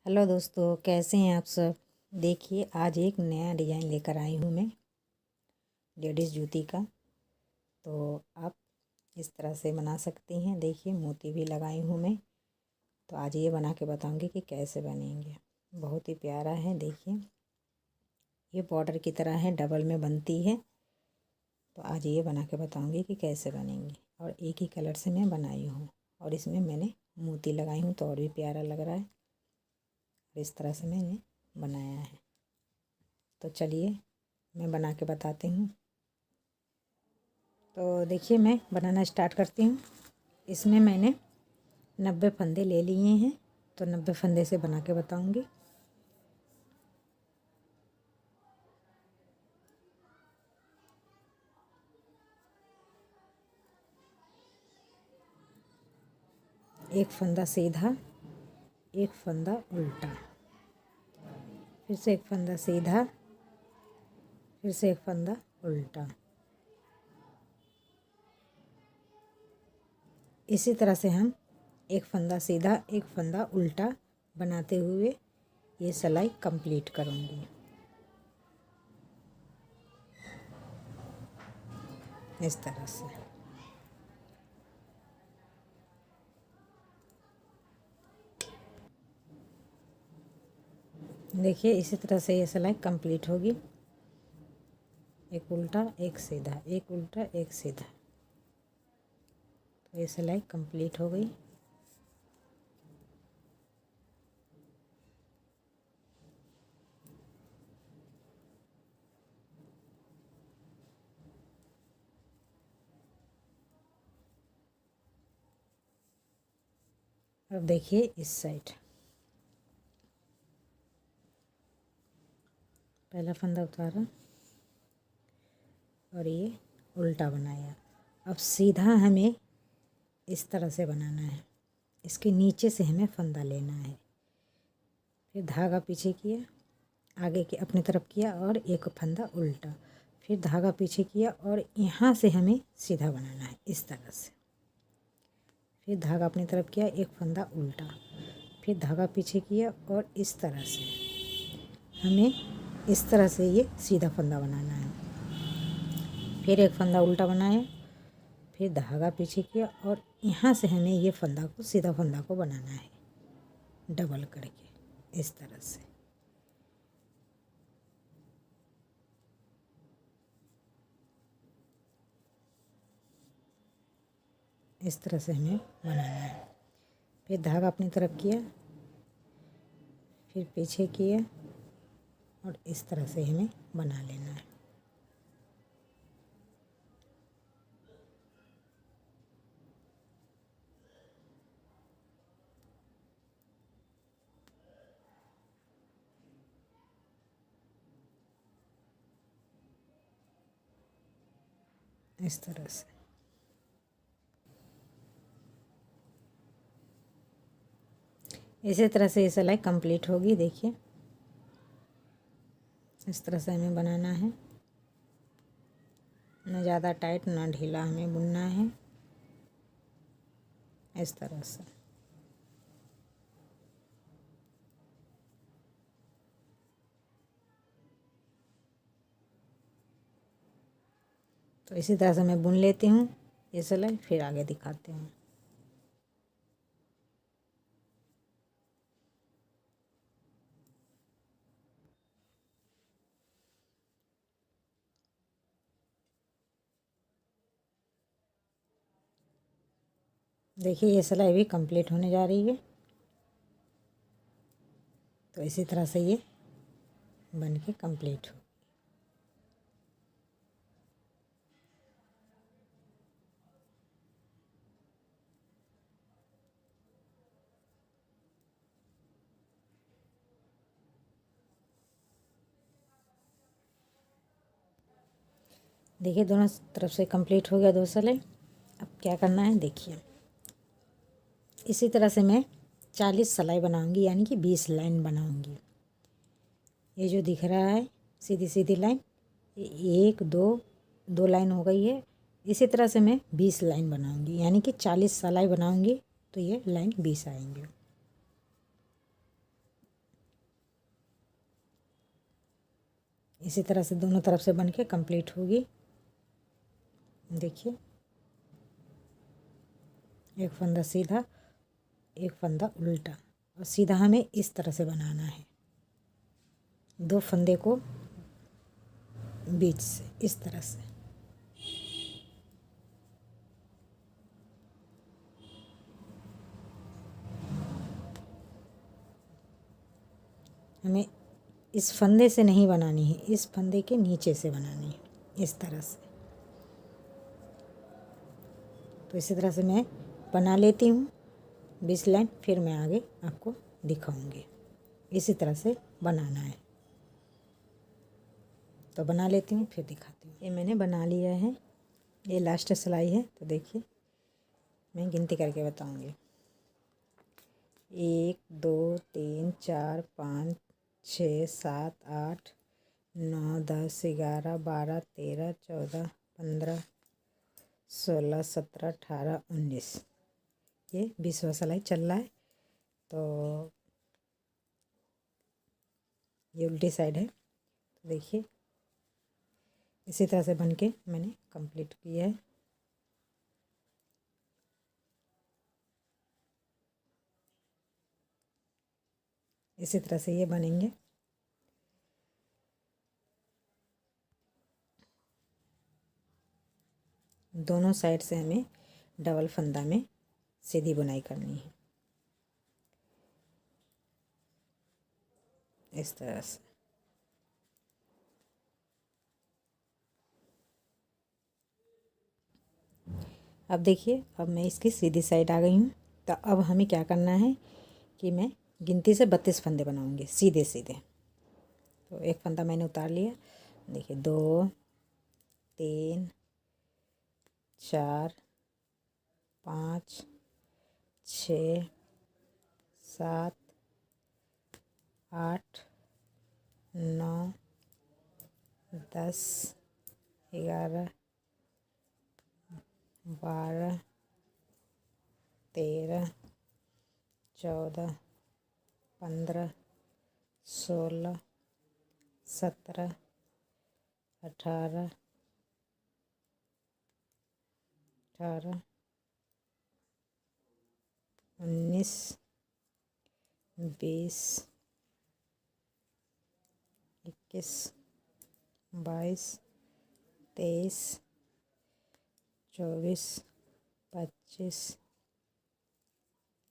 Hello दोस्तों, कैसे हैं आप सब। देखिए, आज एक नया डिज़ाइन लेकर आई हूँ मैं लेडीज़ जूती का। तो आप इस तरह से बना सकती हैं। देखिए, मोती भी लगाई हूँ मैं। तो आज ये बना के बताऊँगी कि कैसे बनेंगे। बहुत ही प्यारा है। देखिए, ये बॉर्डर की तरह है, डबल में बनती है। तो आज ये बना के बताऊँगी कि कैसे बनेंगी। और एक ही कलर से मैं बनाई हूँ और इसमें मैंने मोती लगाई हूँ तो और भी प्यारा लग रहा है। इस तरह से मैंने बनाया है। तो चलिए मैं बना के बताती हूँ। तो देखिए, मैं बनाना स्टार्ट करती हूँ। इसमें मैंने 90 फंदे ले लिए हैं। तो 90 फंदे से बना के बताऊँगी। एक फंदा सीधा, एक फंदा उल्टा, फिर से एक फंदा सीधा, फिर से एक फंदा उल्टा। इसी तरह से हम एक फंदा सीधा, एक फंदा उल्टा बनाते हुए ये सिलाई कंप्लीट करूँगी। इस तरह से देखिए, इसी तरह से ये सिलाई कंप्लीट होगी। एक उल्टा, एक सीधा, एक उल्टा, एक सीधा। तो ये सिलाई कंप्लीट हो गई। अब देखिए इस साइड पहला फंदा उतारा और ये उल्टा बनाया। अब सीधा हमें इस तरह से बनाना है। इसके नीचे से हमें फंदा लेना है। फिर धागा पीछे किया, आगे के अपनी तरफ किया और एक फंदा उल्टा, फिर धागा पीछे किया और यहाँ से हमें सीधा बनाना है इस तरह से। फिर धागा अपनी तरफ किया, एक फंदा उल्टा, फिर धागा पीछे किया और इस तरह से हमें इस तरह से ये सीधा फंदा बनाना है। फिर एक फंदा उल्टा बनाया, फिर धागा पीछे किया और यहाँ से हमें ये फंदा को सीधा फंदा को बनाना है डबल करके इस तरह से। इस तरह से हमें बनाना है। फिर धागा अपनी तरफ किया, फिर पीछे किया और इस तरह से हमें बना लेना है। इस तरह से इसी तरह से ये सिलाई कंप्लीट होगी। देखिए, इस तरह से हमें बनाना है। न ज़्यादा टाइट ना ढीला हमें बुनना है इस तरह से। तो इसी तरह से मैं बुन लेती हूँ ये सिलाई, फिर आगे दिखाती हूँ। देखिए, ये सिलाई भी कंप्लीट होने जा रही है। तो इसी तरह से ये बन के कंप्लीट हो। देखिए, दोनों तरफ से कंप्लीट हो गया दो सिलाई। अब क्या करना है देखिए, इसी तरह से मैं 40 सिलाई बनाऊंगी, यानी कि 20 लाइन बनाऊंगी। ये जो दिख रहा है सीधी सीधी लाइन, ये एक दो लाइन हो गई है। इसी तरह से मैं 20 लाइन बनाऊंगी, यानी कि 40 सिलाई बनाऊंगी तो ये लाइन 20 आएंगे। इसी तरह से दोनों तरफ से बन के कंप्लीट होगी। देखिए, एक फंदा सीधा, एक फंदा उल्टा, और सीधा हमें इस तरह से बनाना है। दो फंदे को बीच से इस तरह से। हमें इस फंदे से नहीं बनानी है, इस फंदे के नीचे से बनानी है, इस तरह से। तो इसी तरह से मैं बना लेती हूँ 20 लाइन, फिर मैं आगे आपको दिखाऊंगी। इसी तरह से बनाना है। तो बना लेती हूँ, फिर दिखाती हूँ। ये मैंने बना लिया है, ये लास्ट सिलाई है। तो देखिए, मैं गिनती करके बताऊंगी। 1 2 3 4 5 6 7 8 9 10 11 12 13 14 15 16 17 18 19। ये 20वां सिलाई चल रहा है। तो ये उल्टी साइड है। तो देखिए, इसी तरह से बन के मैंने कंप्लीट किया है। इसी तरह से ये बनेंगे। दोनों साइड से हमें डबल फंदा में सीधी बुनाई करनी है, इस तरह से। अब देखिए, अब मैं इसकी सीधी साइड आ गई हूँ। तो अब हमें क्या करना है कि मैं गिनती से 32 फंदे बनाऊंगी सीधे सीधे। तो एक फंदा मैंने उतार लिया। देखिए, 2 3 4 5 6 7 8 9 10 11 12 13 14 15 16 17 18 19 20 21 22 23 24 25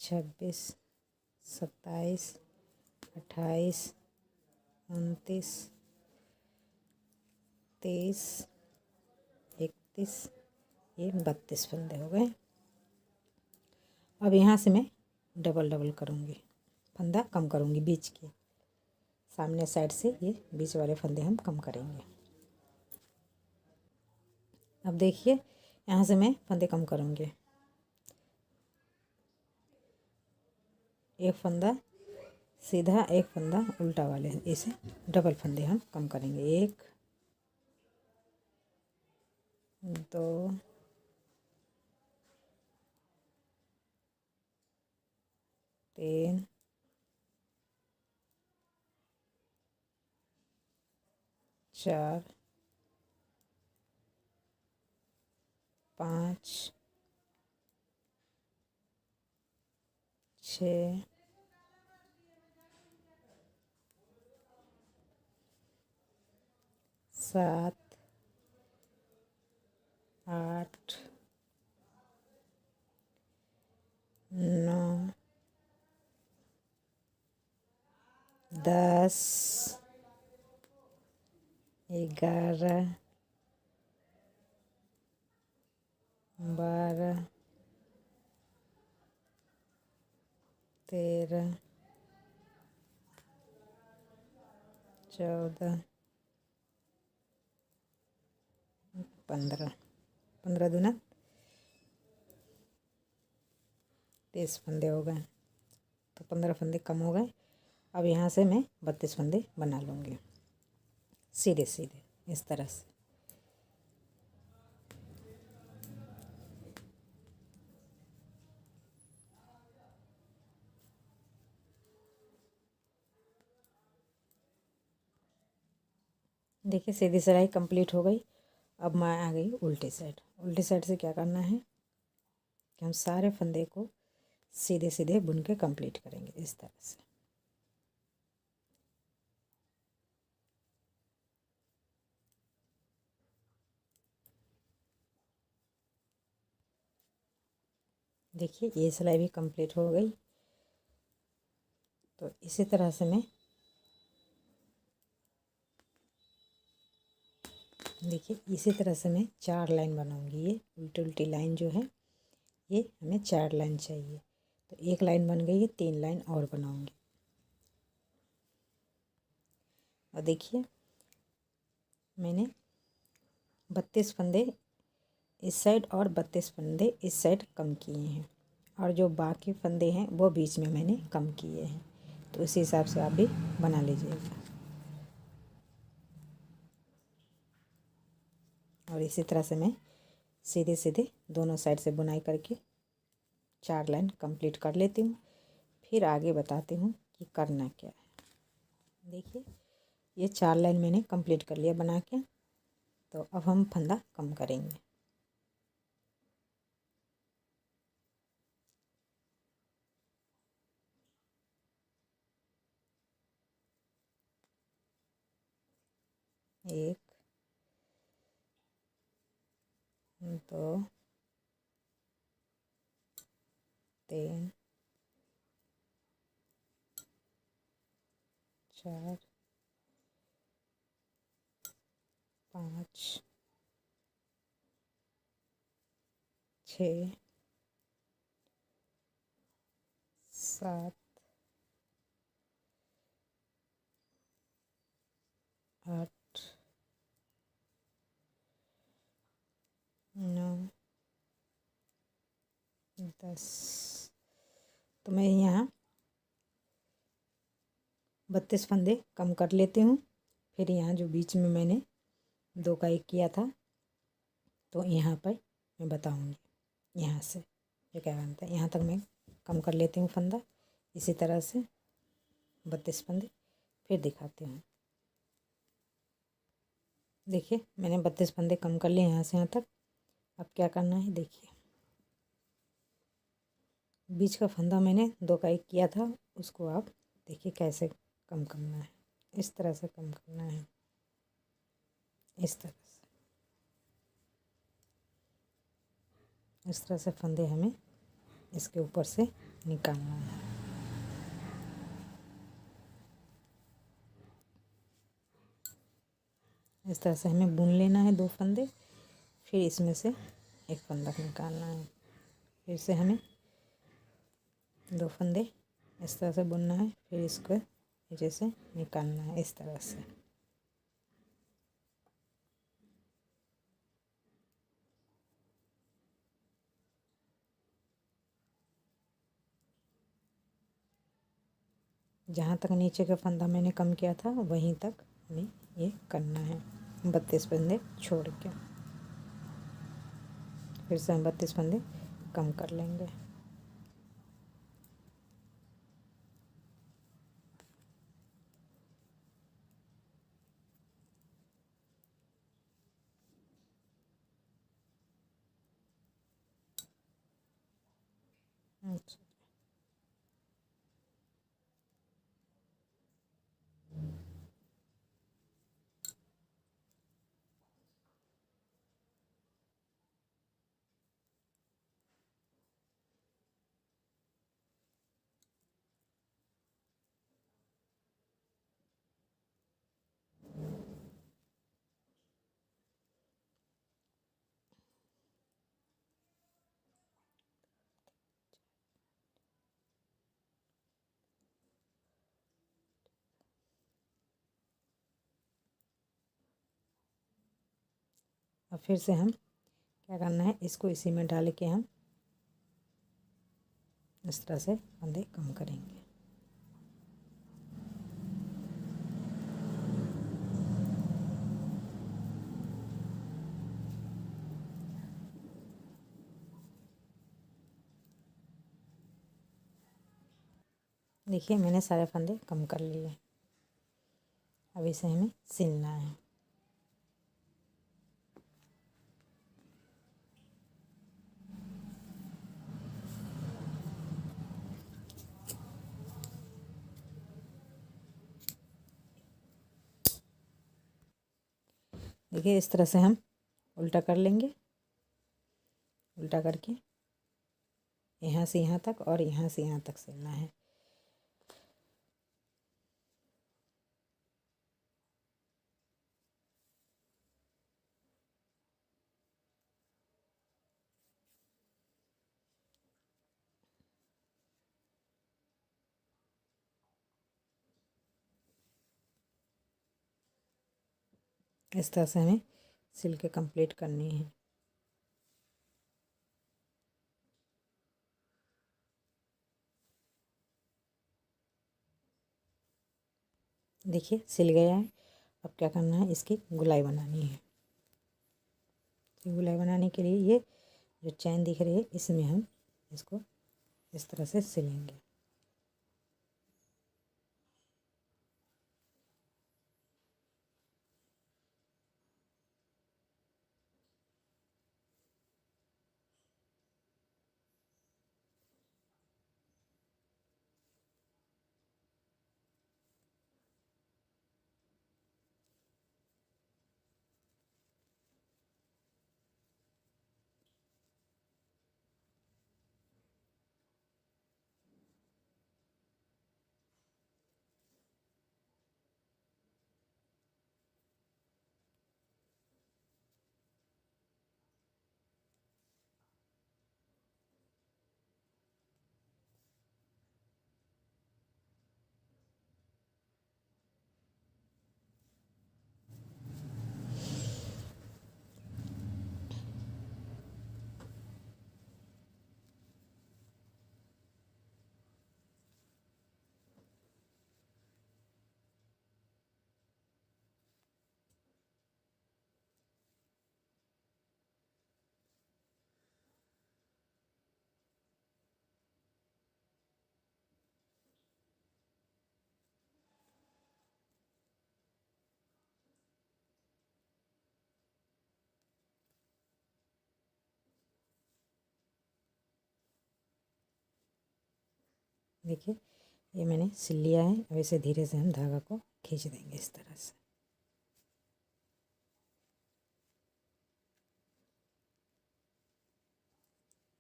26 27 28 29 30 31, ये 32 फंदे हो गए। अब यहाँ से मैं डबल डबल करूँगी, फंदा कम करूँगी बीच के। सामने साइड से ये बीच वाले फंदे हम कम करेंगे। अब देखिए, यहाँ से मैं फंदे कम करूँगी। एक फंदा सीधा, एक फंदा उल्टा वाले, इसे डबल फंदे हम कम करेंगे। 1 2 3 4 5 6 7 8 9 10 11 12 13 14 15, 15 दूना 30 फंदे हो गए। तो 15 फंदे कम हो गए। अब यहाँ से मैं 32 फंदे बना लूँगी सीधे सीधे, इस तरह से। देखिए सीधी सिलाई कंप्लीट हो गई। अब मैं आ गई उल्टी साइड। उल्टी साइड से क्या करना है कि हम सारे फंदे को सीधे सीधे बुन के कंप्लीट करेंगे इस तरह से। देखिए ये सिलाई भी कंप्लीट हो गई। तो इसी तरह से मैं देखिए इसी तरह से मैं 4 लाइन बनाऊंगी। ये उल्टी उल्टी लाइन जो है ये हमें 4 लाइन चाहिए। तो एक लाइन बन गई है, 3 लाइन और बनाऊंगी। और देखिए मैंने 32 फंदे इस साइड और 32 फंदे इस साइड कम किए हैं, और जो बाकी फंदे हैं वो बीच में मैंने कम किए हैं। तो इसी हिसाब से आप भी बना लीजिएगा। और इसी तरह से मैं सीधे सीधे दोनों साइड से बुनाई करके 4 लाइन कंप्लीट कर लेती हूँ। फिर आगे बताती हूँ कि करना क्या है। देखिए ये 4 लाइन मैंने कंप्लीट कर लिया बना के। तो अब हम फंदा कम करेंगे। एक, दो, तीन, चार, 5, 6, 7, 8, 9, 10। तो मैं यहाँ 32 फंदे कम कर लेती हूँ। फिर यहाँ जो बीच में मैंने 2 का 1 किया था, तो यहाँ पर मैं बताऊँगी। यहाँ से ये क्या बनता है, यहाँ तक मैं कम कर लेती हूँ फंदा। इसी तरह से 32 फंदे फिर दिखाती हूँ। देखिए मैंने 32 फंदे कम कर लिए यहाँ से यहाँ तक। अब क्या करना है, देखिए बीच का फंदा मैंने 2 का 1 किया था, उसको आप देखिए कैसे कम करना है। इस तरह से कम करना है, इस तरह से। इस तरह से फंदे हमें इसके ऊपर से निकालना है। इस तरह से हमें बुन लेना है 2 फंदे। फिर इसमें से एक फंदा निकालना है। फिर से हमें 2 फंदे इस तरह से बुनना है। फिर इसको नीचे से निकालना है इस तरह से। जहाँ तक नीचे का फंदा मैंने कम किया था वहीं तक हमें ये करना है, 32 फंदे छोड़ के। फिर से हम 32 फंदे कम कर लेंगे। अच्छा, अब फिर से हम क्या करना है, इसको इसी में डाल के हम इस तरह से फंदे कम करेंगे। देखिए मैंने सारे फंदे कम कर लिए। अब इसे हमें सिलना है। देखिए इस तरह से हम उल्टा कर लेंगे। उल्टा करके यहाँ से यहाँ तक और यहाँ से यहाँ तक सिलना है। इस तरह से हमें सिल के कंप्लीट करनी है। देखिए सिल गया है। अब क्या करना है, इसकी गुलाई बनानी है। तो गुलाई बनाने के लिए ये जो चैन दिख रही है इसमें हम इसको इस तरह से सिलेंगे। देखिए ये मैंने सिल लिया है। अब इसे धीरे से हम धागा को खींच देंगे इस तरह से।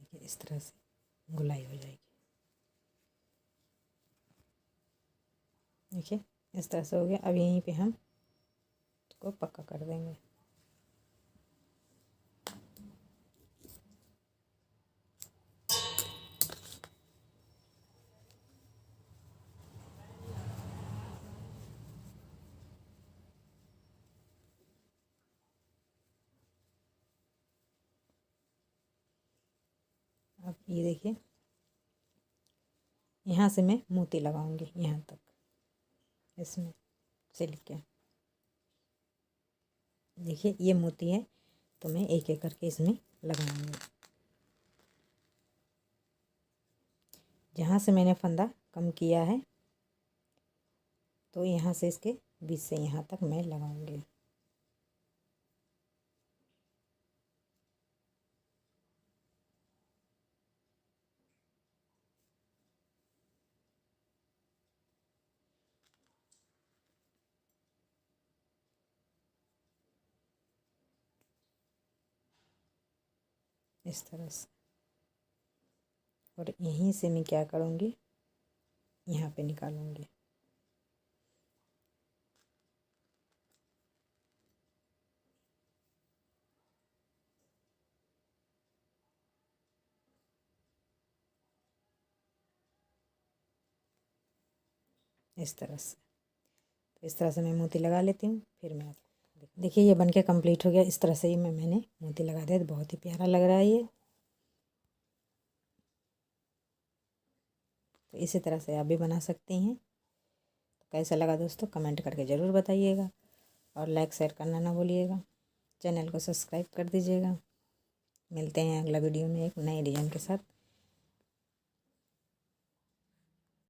देखिए इस तरह से गुलाई हो जाएगी। देखिए इस तरह से हो गया। अब यहीं पे हम इसको पक्का कर देंगे। अब ये देखिए यहाँ से मैं मोती लगाऊंगी यहाँ तक इसमें सिल के। देखिए ये मोती है तो मैं एक एक करके इसमें लगाऊंगी। जहाँ से मैंने फंदा कम किया है तो यहाँ से इसके बीच से यहाँ तक मैं लगाऊंगी। इस तरह से। और यहीं से मैं क्या करूँगी, यहाँ पे निकालूंगी। इस तरह से। तो इस तरह से मैं मोती लगा लेती हूँ, फिर मैं आपको देखिए ये बनके कंप्लीट हो गया। इस तरह से ही मैंने मोती लगा दिया, तो बहुत ही प्यारा लग रहा है ये। तो इसी तरह से आप भी बना सकती हैं। तो कैसा लगा दोस्तों कमेंट करके ज़रूर बताइएगा और लाइक शेयर करना ना भूलिएगा। चैनल को सब्सक्राइब कर दीजिएगा। मिलते हैं अगला वीडियो में एक नए डिज़ाइन के साथ।